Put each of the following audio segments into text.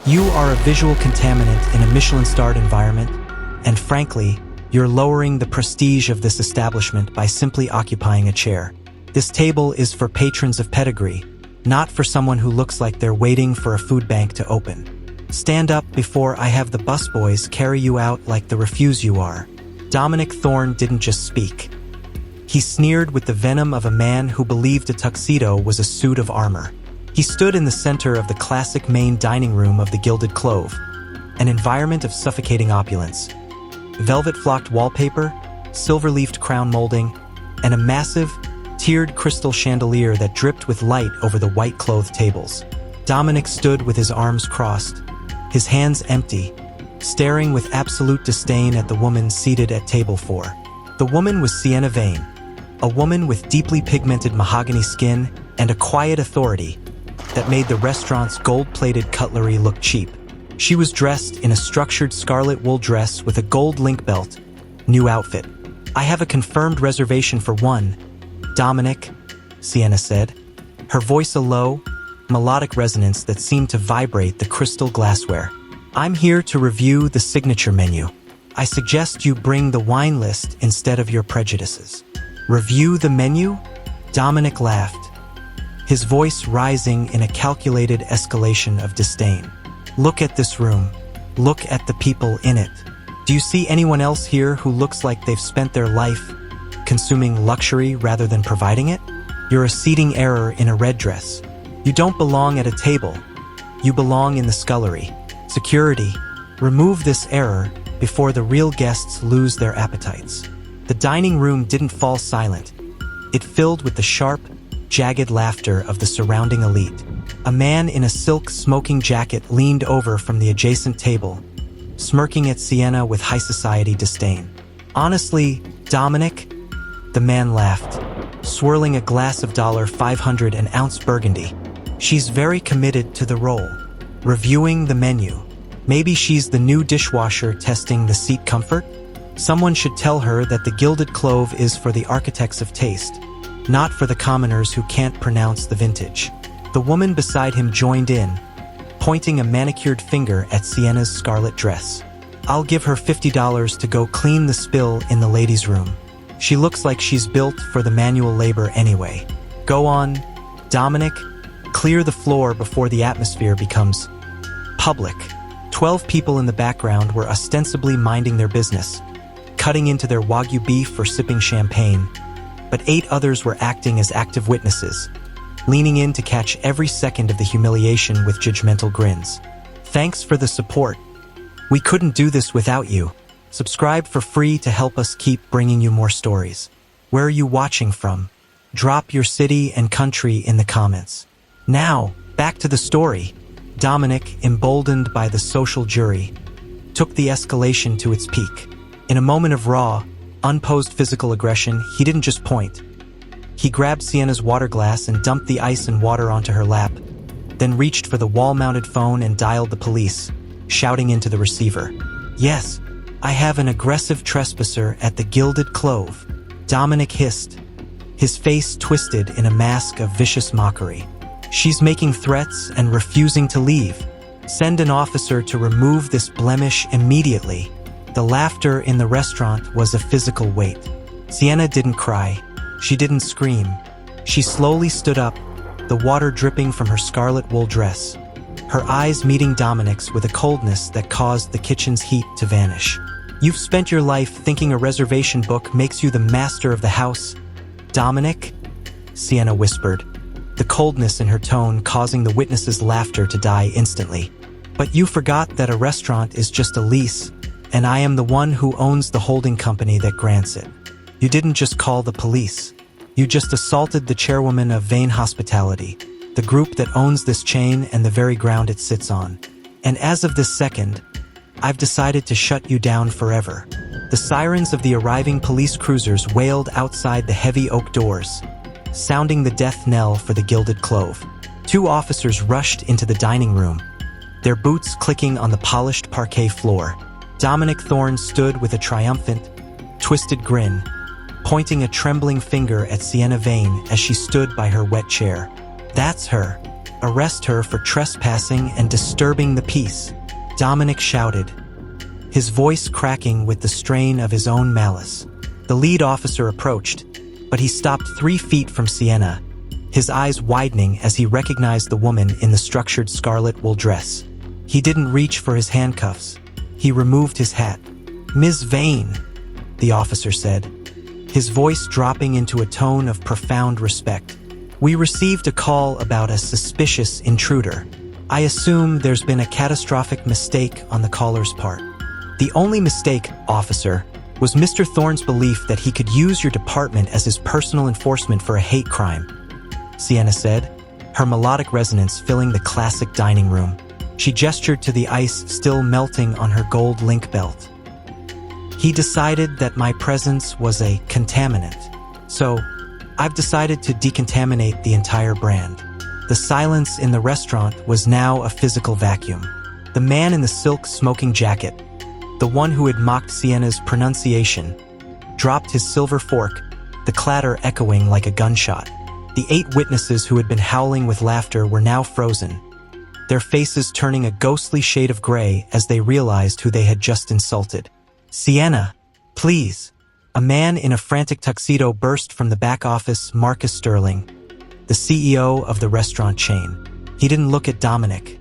You are a visual contaminant in a Michelin-starred environment, and frankly, you're lowering the prestige of this establishment by simply occupying a chair. This table is for patrons of pedigree, not for someone who looks like they're waiting for a food bank to open. Stand up before I have the busboys carry you out like the refuse you are. Dominic Thorne didn't just speak. He sneered with the venom of a man who believed a tuxedo was a suit of armor. He stood in the center of the classic main dining room of the Gilded Clove, an environment of suffocating opulence. Velvet-flocked wallpaper, silver-leafed crown molding, and a massive, tiered crystal chandelier that dripped with light over the white-clothed tables. Dominic stood with his arms crossed, his hands empty, staring with absolute disdain at the woman seated at table 4. The woman was Sienna Vane, a woman with deeply pigmented mahogany skin and a quiet authority that made the restaurant's gold-plated cutlery look cheap. She was dressed in a structured scarlet wool dress with a gold link belt. New outfit. "I have a confirmed reservation for one, Dominic," Sienna said, her voice a low, melodic resonance that seemed to vibrate the crystal glassware. "I'm here to review the signature menu. I suggest you bring the wine list instead of your prejudices." "Review the menu?" Dominic laughed, his voice rising in a calculated escalation of disdain. "Look at this room. Look at the people in it. Do you see anyone else here who looks like they've spent their life consuming luxury rather than providing it? You're a seating error in a red dress. You don't belong at a table. You belong in the scullery. Security, remove this error before the real guests lose their appetites." The dining room didn't fall silent. It filled with the sharp, jagged laughter of the surrounding elite. A man in a silk smoking jacket leaned over from the adjacent table, smirking at Sienna with high society disdain. "Honestly, Dominic," the man laughed, swirling a glass of $500 an ounce Burgundy. "She's very committed to the role. Reviewing the menu. Maybe she's the new dishwasher testing the seat comfort? Someone should tell her that the Gilded Clove is for the architects of taste, not for the commoners who can't pronounce the vintage." The woman beside him joined in, pointing a manicured finger at Sienna's scarlet dress. "I'll give her $50 to go clean the spill in the ladies' room. She looks like she's built for the manual labor anyway. Go on, Dominic, clear the floor before the atmosphere becomes public." 12 people in the background were ostensibly minding their business, cutting into their Wagyu beef or sipping champagne, but 8 others were acting as active witnesses, leaning in to catch every second of the humiliation with judgmental grins. "Thanks for the support. We couldn't do this without you. Subscribe for free to help us keep bringing you more stories. Where are you watching from? Drop your city and country in the comments." Now, back to the story. Dominic, emboldened by the social jury, took the escalation to its peak. In a moment of raw, unposed physical aggression, he didn't just point. He grabbed Sienna's water glass and dumped the ice and water onto her lap, then reached for the wall-mounted phone and dialed the police, shouting into the receiver. "Yes, I have an aggressive trespasser at the Gilded Clove," Dominic hissed, his face twisted in a mask of vicious mockery. "She's making threats and refusing to leave. Send an officer to remove this blemish immediately." The laughter in the restaurant was a physical weight. Sienna didn't cry. She didn't scream. She slowly stood up, the water dripping from her scarlet wool dress, her eyes meeting Dominic's with a coldness that caused the kitchen's heat to vanish. "You've spent your life thinking a reservation book makes you the master of the house, Dominic?" Sienna whispered, the coldness in her tone causing the witnesses' laughter to die instantly. "But you forgot that a restaurant is just a lease, and I am the one who owns the holding company that grants it. You didn't just call the police. You just assaulted the chairwoman of Vane Hospitality, the group that owns this chain and the very ground it sits on. And as of this second, I've decided to shut you down forever." The sirens of the arriving police cruisers wailed outside the heavy oak doors, sounding the death knell for the Gilded Clove. 2 officers rushed into the dining room, their boots clicking on the polished parquet floor. Dominic Thorne stood with a triumphant, twisted grin, pointing a trembling finger at Sienna Vane as she stood by her wet chair. "That's her. Arrest her for trespassing and disturbing the peace, Dominic shouted, his voice cracking with the strain of his own malice. The lead officer approached, but he stopped 3 feet from Sienna, his eyes widening as he recognized the woman in the structured scarlet wool dress. He didn't reach for his handcuffs. He removed his hat. "Ms. Vane," the officer said, his voice dropping into a tone of profound respect. "We received a call about a suspicious intruder. I assume there's been a catastrophic mistake on the caller's part." "The only mistake, officer, was Mr. Thorne's belief that he could use your department as his personal enforcement for a hate crime," Sienna said, her melodic resonance filling the classic dining room. She gestured to the ice still melting on her gold link belt. "He decided that my presence was a contaminant. So, I've decided to decontaminate the entire brand." The silence in the restaurant was now a physical vacuum. The man in the silk smoking jacket, the one who had mocked Sienna's pronunciation, dropped his silver fork, the clatter echoing like a gunshot. The 8 witnesses who had been howling with laughter were now frozen, their faces turning a ghostly shade of gray as they realized who they had just insulted. "Sienna, please." A man in a frantic tuxedo burst from the back office, Marcus Sterling, the CEO of the restaurant chain. He didn't look at Dominic.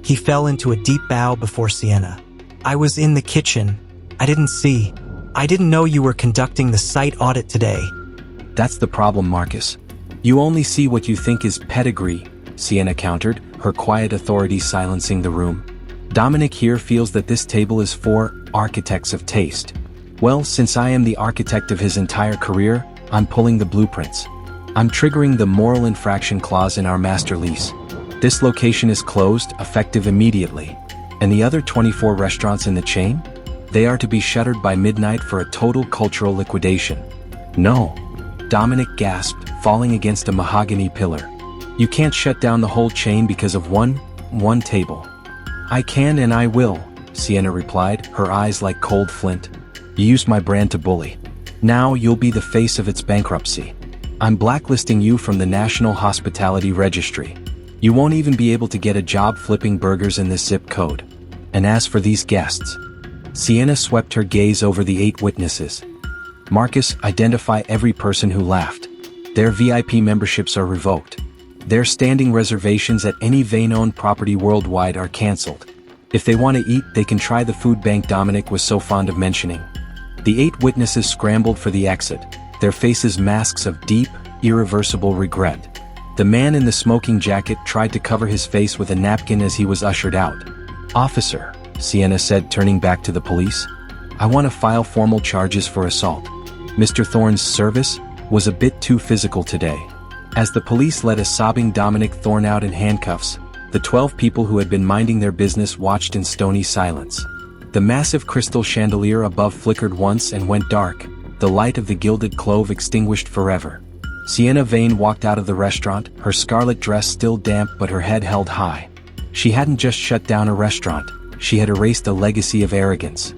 He fell into a deep bow before Sienna. "I was in the kitchen. I didn't know you were conducting the site audit today." "That's the problem, Marcus. You only see what you think is pedigree," Sienna countered, her quiet authority silencing the room. "Dominic here feels that this table is for architects of taste. Well, since I am the architect of his entire career, I'm pulling the blueprints. I'm triggering the moral infraction clause in our master lease. This location is closed, effective immediately. And the other 24 restaurants in the chain? They are to be shuttered by midnight for a total cultural liquidation." "No," Dominic gasped, falling against a mahogany pillar. "You can't shut down the whole chain because of one table." "I can and I will," Sienna replied, her eyes like cold flint. "You used my brand to bully. Now you'll be the face of its bankruptcy. I'm blacklisting you from the National Hospitality Registry. You won't even be able to get a job flipping burgers in this zip code. And as for these guests..." Sienna swept her gaze over the 8 witnesses. "Marcus, identify every person who laughed. Their VIP memberships are revoked. Their standing reservations at any Vane-owned property worldwide are cancelled. If they want to eat, they can try the food bank Dominic was so fond of mentioning." The 8 witnesses scrambled for the exit, their faces masks of deep, irreversible regret. The man in the smoking jacket tried to cover his face with a napkin as he was ushered out. "Officer," Sienna said, turning back to the police, "I want to file formal charges for assault. Mr. Thorne's service was a bit too physical today." As the police let a sobbing Dominic Thorne out in handcuffs, the 12 people who had been minding their business watched in stony silence. The massive crystal chandelier above flickered once and went dark, the light of the gilded clove extinguished forever. Sienna Vane walked out of the restaurant, her scarlet dress still damp but her head held high. She hadn't just shut down a restaurant, she had erased a legacy of arrogance.